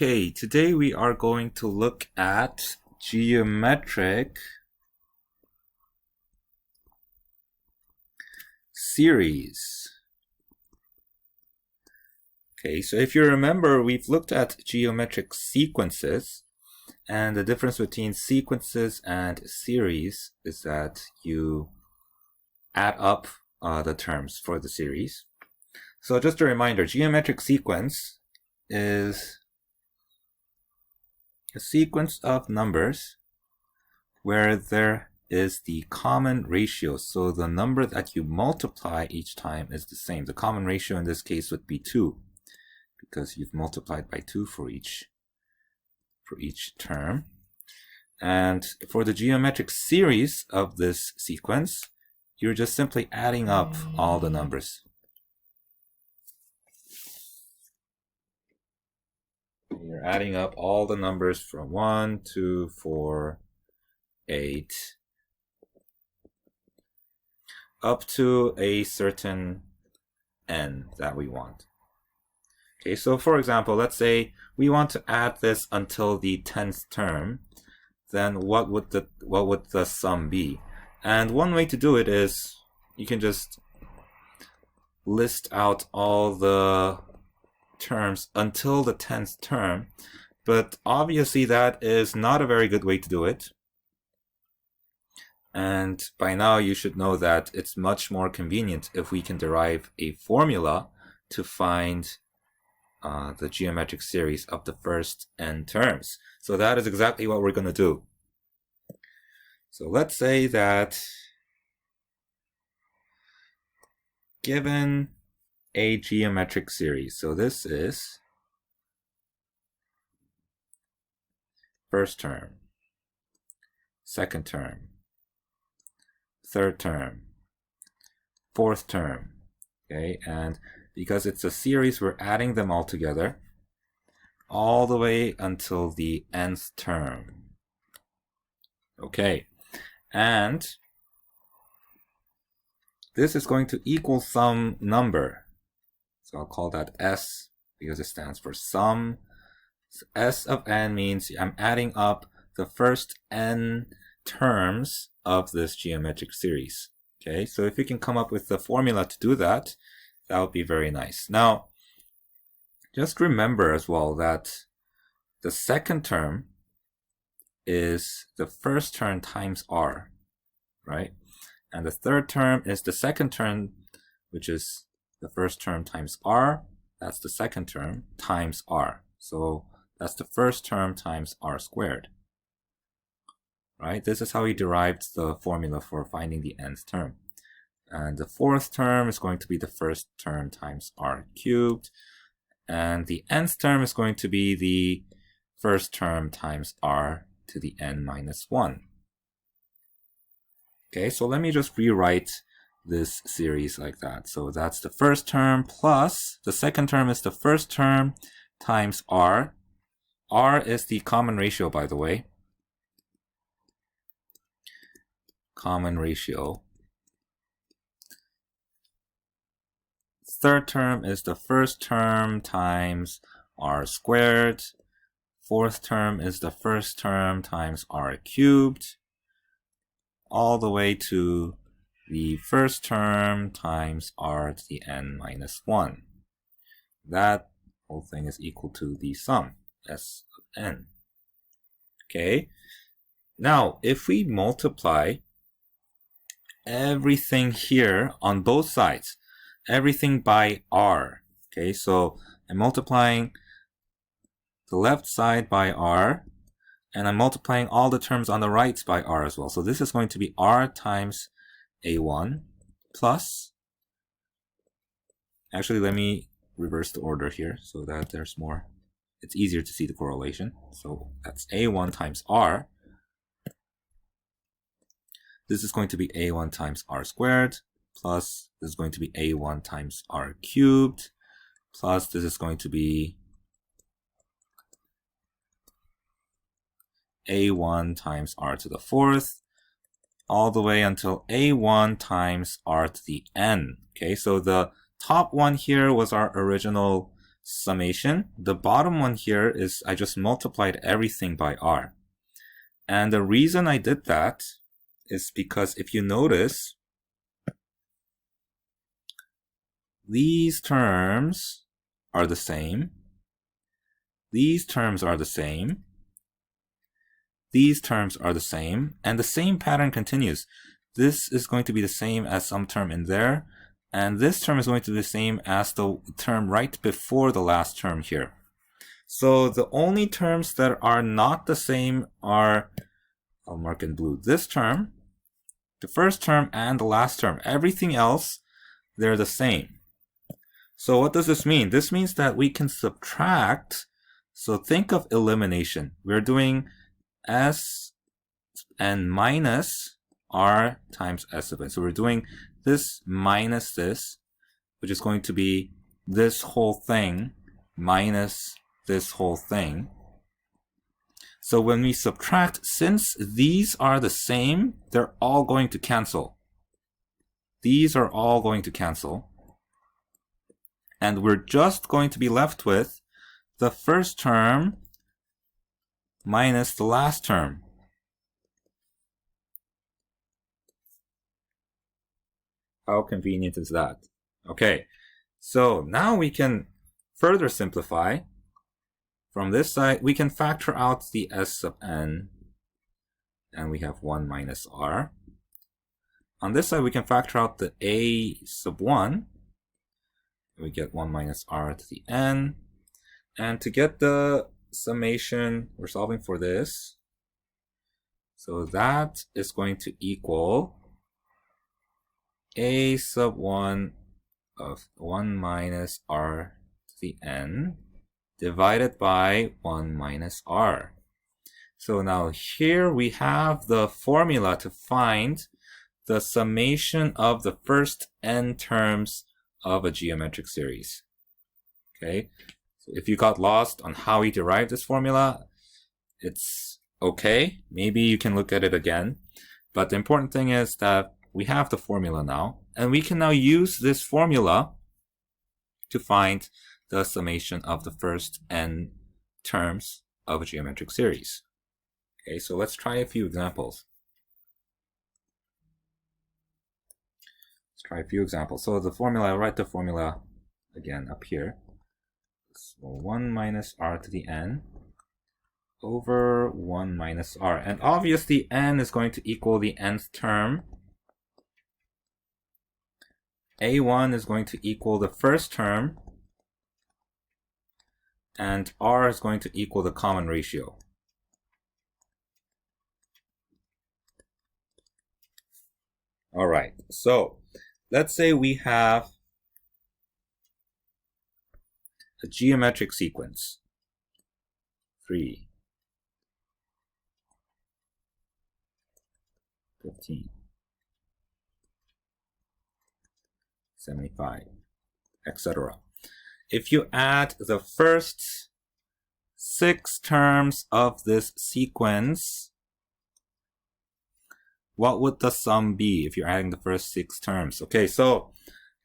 Okay, today we are going to look at geometric series. Okay, so if you remember, we've looked at geometric sequences, and the difference between sequences and series is that you add up the terms for the series. So just a reminder, geometric sequence is a sequence of numbers where there is the common ratio. So the number that you multiply each time is the same. The common ratio in this case would be 2 because you've multiplied by 2 for each term. And for the geometric series of this sequence, you're just simply adding up all the numbers. You're adding up all the numbers from 1, 2, 4, 8, up to a certain n that we want. Okay, so for example, let's say we want to add this until the 10th term, then what would the sum be? And one way to do it is you can just list out all the terms until the 10th term, but obviously that is not a very good way to do it. And by now you should know that it's much more convenient if we can derive a formula to find the geometric series of the first n terms. So that is exactly what we're going to do. So let's say that given a geometric series, so this is first term, second term, third term, fourth term, okay, and because it's a series, we're adding them all together all the way until the nth term. Okay, and this is going to equal some number. So I'll call that S because it stands for sum. So S of n means I'm adding up the first n terms of this geometric series. Okay, so if you can come up with the formula to do that, that would be very nice. Now, just remember as well that the second term is the first term times r, right? And the third term is the second term, which is the first term times r. That's the second term times r. So that's the first term times r squared. Right? This is how we derived the formula for finding the nth term. And the fourth term is going to be the first term times r cubed. And the nth term is going to be the first term times r to the n minus 1. Okay, so let me just rewrite this series like that. So that's the first term plus the second term is the first term times r. R is the common ratio, by the way. Common ratio. Third term is the first term times r squared. Fourth term is the first term times r cubed, all the way to the first term times r to the n minus 1. That whole thing is equal to the sum, S of n. Okay, now if we multiply everything here on both sides, everything by r, okay, so I'm multiplying the left side by r, and I'm multiplying all the terms on the right by r as well. So this is going to be r times a1 plus, actually let me reverse the order here so that there's more, it's easier to see the correlation. So that's a1 times r. This is going to be a1 times r squared, plus this is going to be a1 times r cubed, plus this is going to be a1 times r to the fourth, all the way until a1 times r to the n. Okay, so the top one here was our original summation. The bottom one here is I just multiplied everything by r. And the reason I did that is because if you notice, these terms are the same. These terms are the same. These terms are the same. And the same pattern continues. This is going to be the same as some term in there. And this term is going to be the same as the term right before the last term here. So the only terms that are not the same are, I'll mark in blue, this term, the first term, and the last term. Everything else, they're the same. So what does this mean? This means that we can subtract. So think of elimination. We're doing s and minus r times s of n. So we're doing this minus this, which is going to be this whole thing minus this whole thing. So when we subtract, since these are the same, they're all going to cancel. These are all going to cancel. And we're just going to be left with the first term minus the last term. How convenient is that? Okay, so now we can further simplify. From this side, we can factor out the s sub n, and we have 1 minus r. On this side, we can factor out the a sub 1. We get 1 minus r to the n. And to get the summation, we're solving for this. So that is going to equal a sub 1 of 1 minus r to the n divided by 1 minus r. So now here we have the formula to find the summation of the first n terms of a geometric series. Okay, so if you got lost on how we derived this formula, it's okay. Maybe you can look at it again. But the important thing is that we have the formula now, and we can now use this formula to find the summation of the first n terms of a geometric series. Okay, so let's try a few examples. Let's try a few examples. So the formula, I'll write the formula again up here. So 1 minus r to the n over 1 minus r. And obviously n is going to equal the nth term. a1 is going to equal the first term, and r is going to equal the common ratio. All right, so let's say we have a geometric sequence. 3, 15, 75, etc. If you add the first 6 terms of this sequence, what would the sum be if you're adding the first 6 terms? Okay, so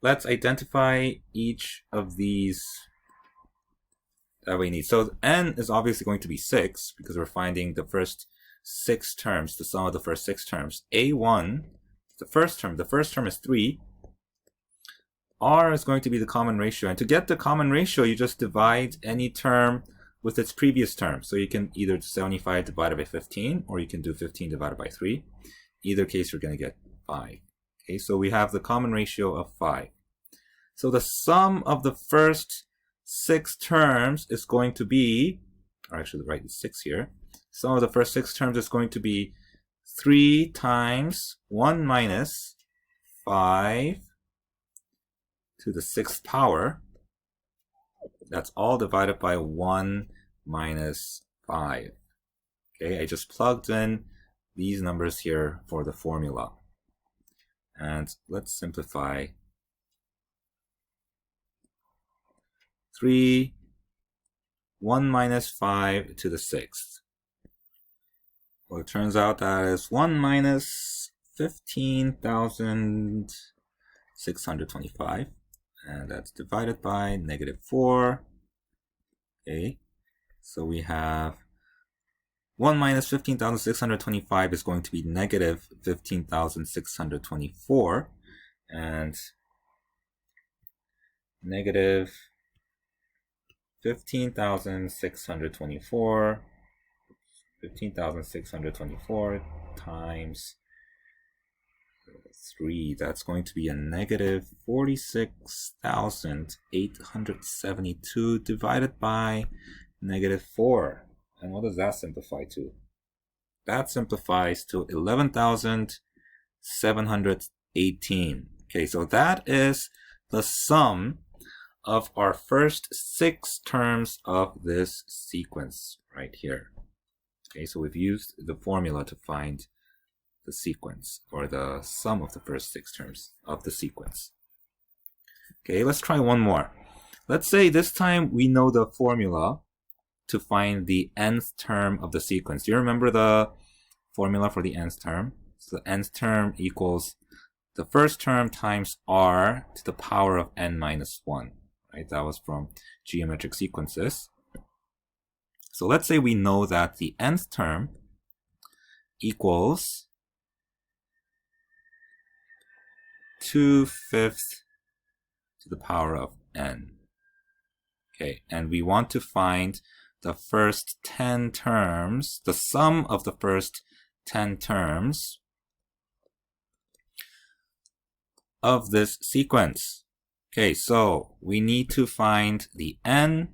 let's identify each of these that we need. So n is obviously going to be 6 because we're finding the first 6 terms, the sum of the first 6 terms. a1, the first term is 3. R is going to be the common ratio. And to get the common ratio, you just divide any term with its previous term. So you can either do 75 divided by 15, or you can do 15 divided by 3. Either case, you're going to get 5. Okay, so we have the common ratio of 5. So the sum of the first 6 terms is going to be, or actually write 6 here. Sum of the first 6 terms is going to be 3 times 1 minus 5 to the 6th power. That's all divided by 1 minus 5. Okay, I just plugged in these numbers here for the formula. And let's simplify. 3, 1 minus 5 to the 6th. Well, it turns out that is 1 minus 15,625. And that's divided by -4. Okay, so we have 1 minus 15,625 is going to be negative 15,624, and negative 15,624 times 3, that's going to be a negative 46,872 divided by negative 4. And what does that simplify to? That simplifies to 11,718. Okay, so that is the sum of our first 6 terms of this sequence right here. Okay, so we've used the formula to find the sequence, or the sum of the first 6 terms of the sequence. Okay, let's try one more. Let's say this time we know the formula to find the nth term of the sequence. Do you remember the formula for the nth term? So the nth term equals the first term times r to the power of n minus 1. Right? That was from geometric sequences. So let's say we know that the nth term equals 2/5 to the power of n. Okay, and we want to find the first 10 terms, the sum of the first 10 terms of this sequence. Okay, so we need to find the n,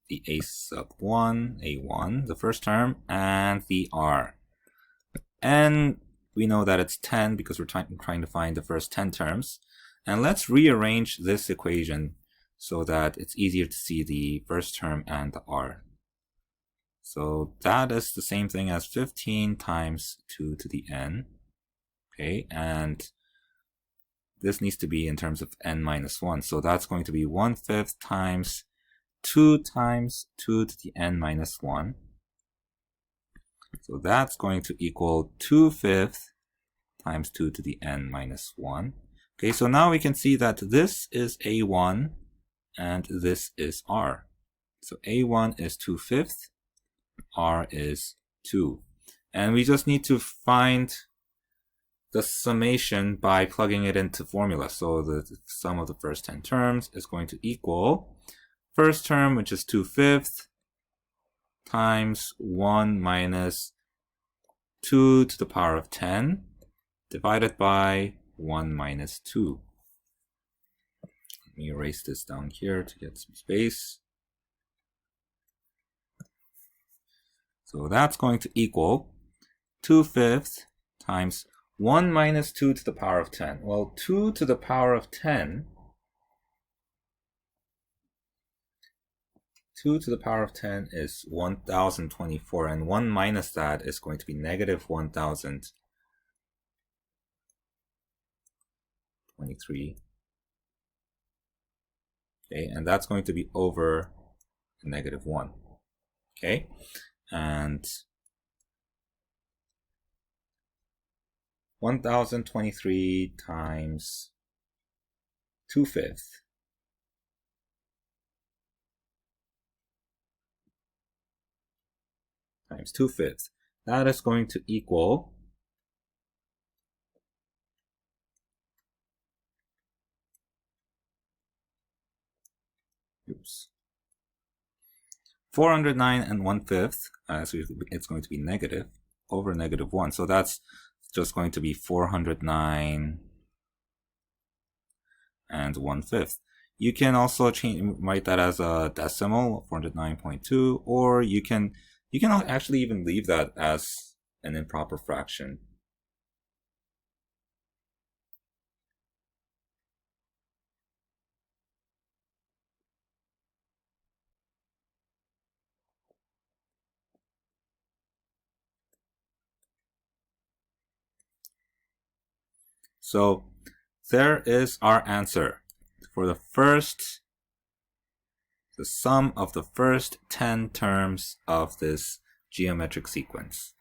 the a sub 1, a1, the first term, and the r. And we know that it's 10 because we're trying to find the first 10 terms. And let's rearrange this equation so that it's easier to see the first term and the r. So that is the same thing as 15 times 2 to the n. Okay, and this needs to be in terms of n minus 1. So that's going to be 1/5 times 2 times 2 to the n minus 1. So that's going to equal 2/5 times 2 to the n minus 1. Okay, so now we can see that this is a1 and this is r. So a1 is 2/5, r is 2. And we just need to find the summation by plugging it into formula. So the sum of the first 10 terms is going to equal first term, which is 2/5, times 1 minus 2 to the power of 10 divided by 1 minus 2. Let me erase this down here to get some space. So that's going to equal 2/5 times 1 minus 2 to the power of 10. Well, 2 to the power of 10, 2 to the power of 10 is 1024, and 1 minus that is going to be negative 1023. Okay, and that's going to be over negative 1. Okay, and 1023 times 2/5 times 2/5. That is going to equal 409 and 1/5. So it's going to be negative over negative 1. So that's just going to be 409 and 1/5. You can also write that as a decimal, 409.2, or you can actually even leave that as an improper fraction. So there is our answer for the sum of the first 10 terms of this geometric sequence.